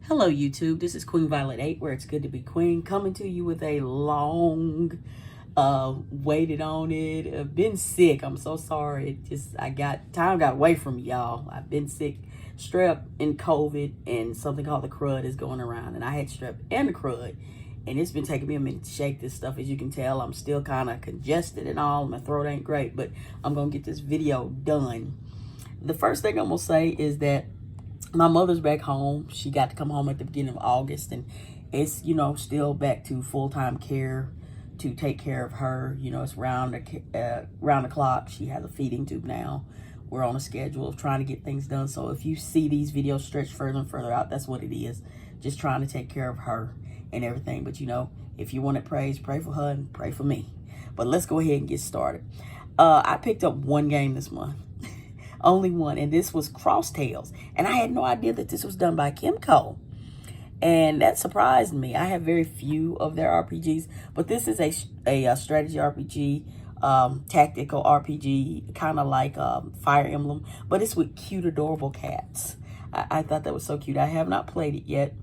Hello YouTube, this is Queen Violet 8, where it's good to be queen, coming to you with a long waited on it. I've been sick. I'm so sorry. Time got away from y'all. I've been sick, strep and COVID, and something called the crud is going around, and I had strep and the crud, and it's been taking me a minute to shake this stuff. As you can tell, I'm still kind of congested and all. My throat ain't great, but I'm gonna get this video done. The first thing I'm gonna say is that my mother's back home. She got to come home at the beginning of August, and it's, still back to full-time care to take care of her. It's round the clock. She has a feeding tube now. We're on a schedule of trying to get things done. So if you see these videos stretch further and further out, that's what it is. Just trying to take care of her and everything. But if you wanted praise, pray for her and pray for me. But let's go ahead and get started. I picked up one game this month. Only one, and this was Cross Tales, and I had no idea that this was done by Kemco, and that surprised me. I have very few of their RPGs, but this is a strategy RPG, tactical RPG, kind of like Fire Emblem, but it's with cute, adorable cats. I thought that was so cute. I have not played it yet.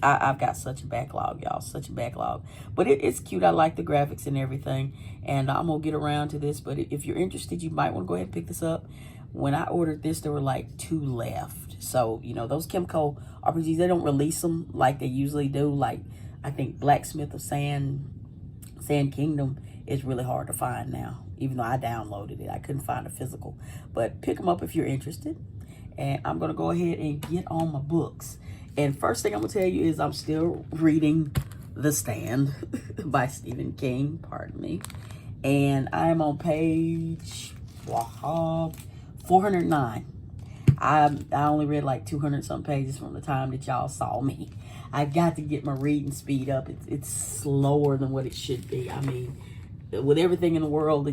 I've got such a backlog, y'all, such a backlog. But it's cute. I like the graphics and everything, and I'm going to get around to this. But if you're interested, you might want to go ahead and pick this up. When I ordered this, there were like 2 left. So, those Kemco RPGs, they don't release them like they usually do. Like, I think Blacksmith of Sand Kingdom is really hard to find now. Even though I downloaded it, I couldn't find a physical. But pick them up if you're interested. And I'm going to go ahead and get on my books. And first thing I'm going to tell you is I'm still reading The Stand by Stephen King, pardon me. And I'm on page 409. I only read like 200 some pages from the time that y'all saw me. I got to get my reading speed up. It's slower than what it should be. I mean, with everything in the world,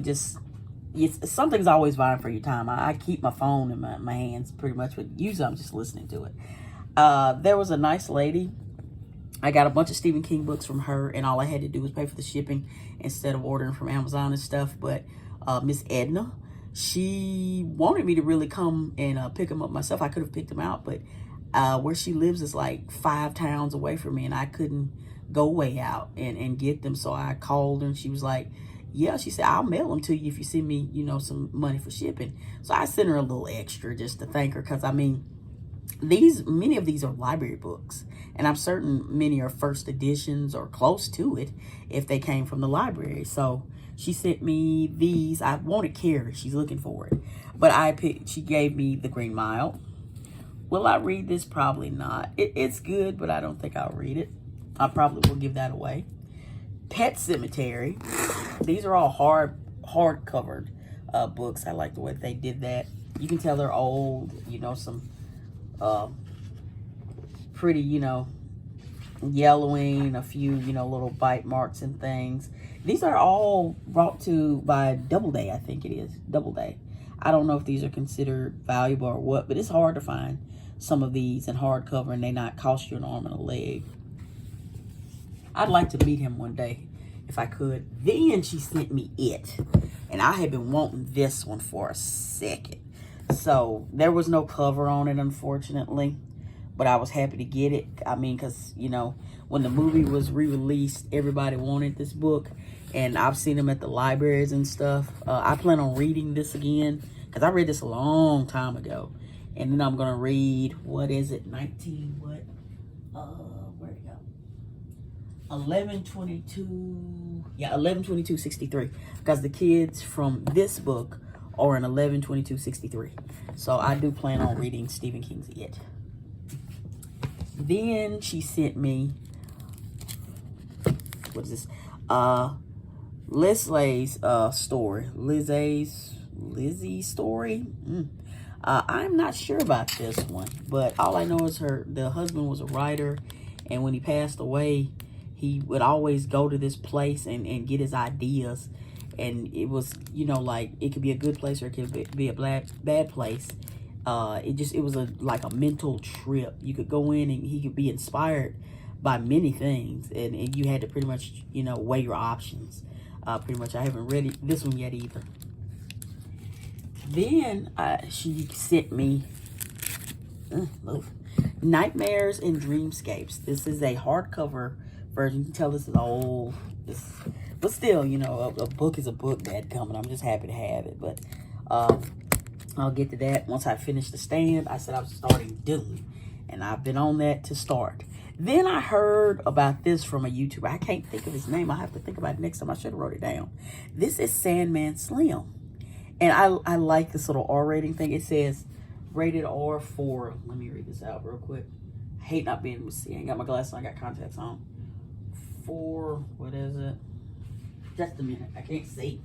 something's always vying for your time. I keep my phone in my hands pretty much, but usually I'm just listening to it. There was a nice lady. I got a bunch of Stephen King books from her, and all I had to do was pay for the shipping instead of ordering from Amazon and stuff. But Miss Edna, she wanted me to really come and pick them up myself. I could have picked them out, but where she lives is like 5 towns away from me, and I couldn't go way out and get them. So I called her, and she was like, yeah, she said, I'll mail them to you if you send me, some money for shipping. So I sent her a little extra just to thank her, because I mean, many of these are library books, and I'm certain many are first editions or close to it if they came from the library. So she sent me these. I wanted Carrie. She's looking for it. But she gave me The Green Mile. Will I read this? Probably not. It's good, but I don't think I'll read it. I probably will give that away. Pet Cemetery. These are all hard-covered books. I like the way they did that. You can tell they're old. Some pretty, yellowing, a few, little bite marks and things. These are all brought to by Doubleday, I think it is. Doubleday. I don't know if these are considered valuable or what, but it's hard to find some of these in hardcover, and they not cost you an arm and a leg. I'd like to meet him one day if I could. Then she sent me it, and I had been wanting this one for a second. So there was no cover on it, unfortunately, but I was happy to get it. I mean, because, when the movie was re-released, everybody wanted this book, and I've seen them at the libraries and stuff. I plan on reading this again, because I read this a long time ago. And then I'm going to read, what is it, 19, what? Where'd it go? 11/22, yeah, 11/22/63, because the kids from this book are in 11/22/63. So I do plan on reading Stephen King's It. Then she sent me, what is this? Leslie's story. Lizzie's story. I'm not sure about this one, but all I know is the husband was a writer, and when he passed away, he would always go to this place and get his ideas. And it was, like, it could be a good place or it could be a bad place. It was like a mental trip. You could go in and he could be inspired by many things, and you had to pretty much, weigh your options. Pretty much, I haven't read this one yet either. Then she sent me Nightmares and Dreamscapes. This is a hardcover version. You can tell this is old. But still, you know, a book is a book, dadgummit. I'm just happy to have it. But I'll get to that once I finish The Stand. I said I was starting Dune, and I've been on that to start. Then I heard about this from a YouTuber. I can't think of his name. I have to think about it next time. I should have wrote it down. This is Sandman Slim. And I like this little R rating thing. It says rated R for, let me read this out real quick. I hate not being able to see. I ain't got my glasses on. I got contacts on. For, what is it? Just a minute. I can't see.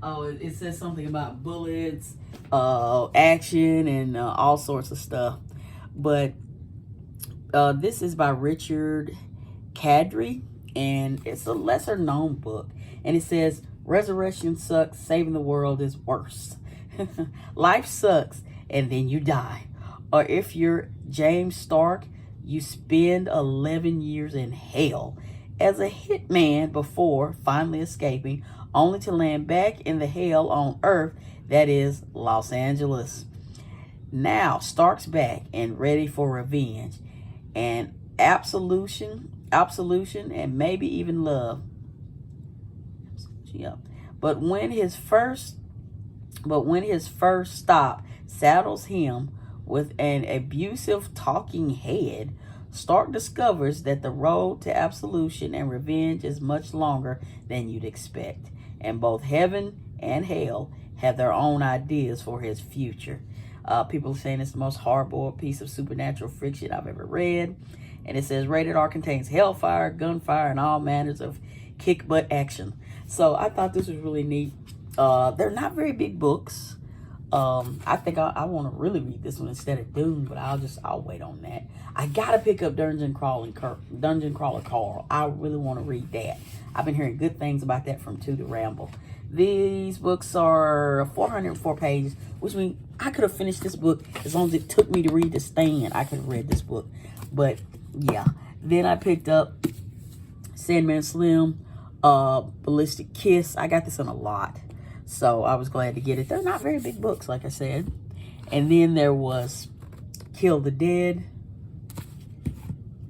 Oh, it says something about bullets, action, and all sorts of stuff. But this is by Richard Kadrey, and it's a lesser known book. And it says, resurrection sucks, saving the world is worse. Life sucks, and then you die. Or if you're James Stark, you spend 11 years in hell as a hitman before finally escaping, only to land back in the hell on Earth, that is Los Angeles. Now Stark's back and ready for revenge and absolution, and maybe even love. Yeah. But when his first stop saddles him with an abusive talking head, Stark discovers that the road to absolution and revenge is much longer than you'd expect, and both heaven and hell have their own ideas for his future. People are saying it's the most hard-boiled piece of supernatural fiction I've ever read. And it says rated R, contains hellfire, gunfire, and all manners of kick-butt action. So I thought this was really neat. They're not very big books. I think I want to really read this one instead of Dune, but I'll wait on that. I gotta pick up Dungeon Crawler Carl. I really want to read that. I've been hearing good things about that from To The Ramble. These books are 404 pages, which means I could have finished this book as long as it took me to read The Stand. I could have read this book, but yeah. Then I picked up Sandman Slim, Ballistic Kiss. I got this in a lot, so I was glad to get it. They're not very big books, like I said. And then there was Kill the Dead,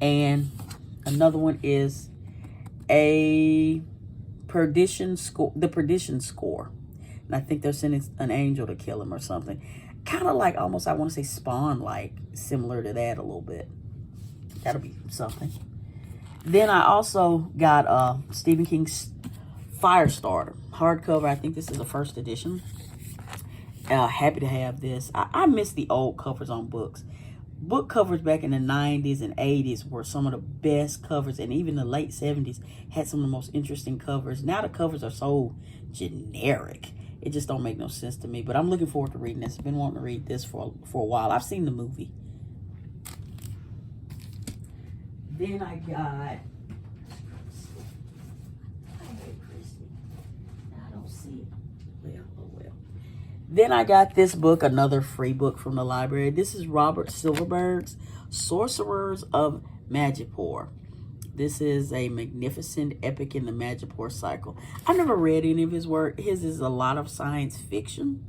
and another one is The Perdition Score. And I think they're sending an angel to kill him or something. Kind of like almost, I want to say Spawn, like similar to that a little bit. That'll be something. Then I also got Stephen King's Firestarter hardcover. I think this is the first edition. Happy to have this. I miss the old covers on books. Book covers back in the 90s and 80s were some of the best covers, and even the late 70s had some of the most interesting covers. Now the covers are so generic. It just don't make no sense to me, but I'm looking forward to reading this. I've been wanting to read this for a while. I've seen the movie. Then I got, I don't see it. Well, oh well. Then I got this book, another free book from the library. This is Robert Silverberg's Sorcerers of Madripoor. This is a magnificent epic in the Madripoor cycle. I've never read any of his work. His is a lot of science fiction,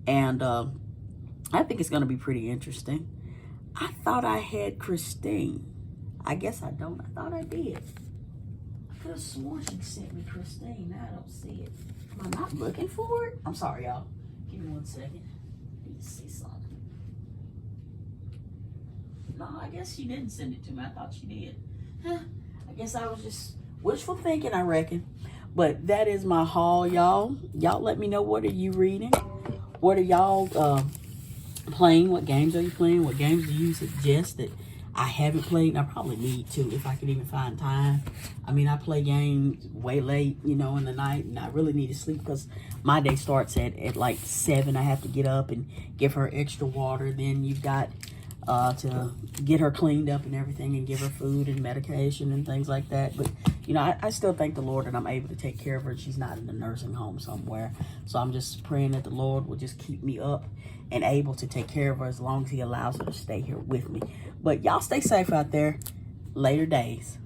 and I think it's going to be pretty interesting. I thought I had Christine. I guess I don't. I thought I did. I could have sworn she sent me Christine. Now I don't see it. Am I not looking for it? I'm sorry, y'all. Give me 1 second. I need to see something. No, I guess she didn't send it to me. I thought she did. Huh. I guess I was just wishful thinking, I reckon. But that is my haul, y'all. Y'all let me know, what are you reading? What are y'all playing? What games are you playing? What games do you suggest that I haven't played? And I probably need to if I can even find time. I mean, I play games way late, you know, in the night, and I really need to sleep because my day starts at like 7. I have to get up and give her extra water. Then you've got to get her cleaned up and everything, and give her food and medication and things like that. But, you know, I still thank the Lord that I'm able to take care of her. She's not in a nursing home somewhere. So I'm just praying that the Lord will just keep me up and able to take care of her as long as he allows her to stay here with me. But y'all stay safe out there. Later days.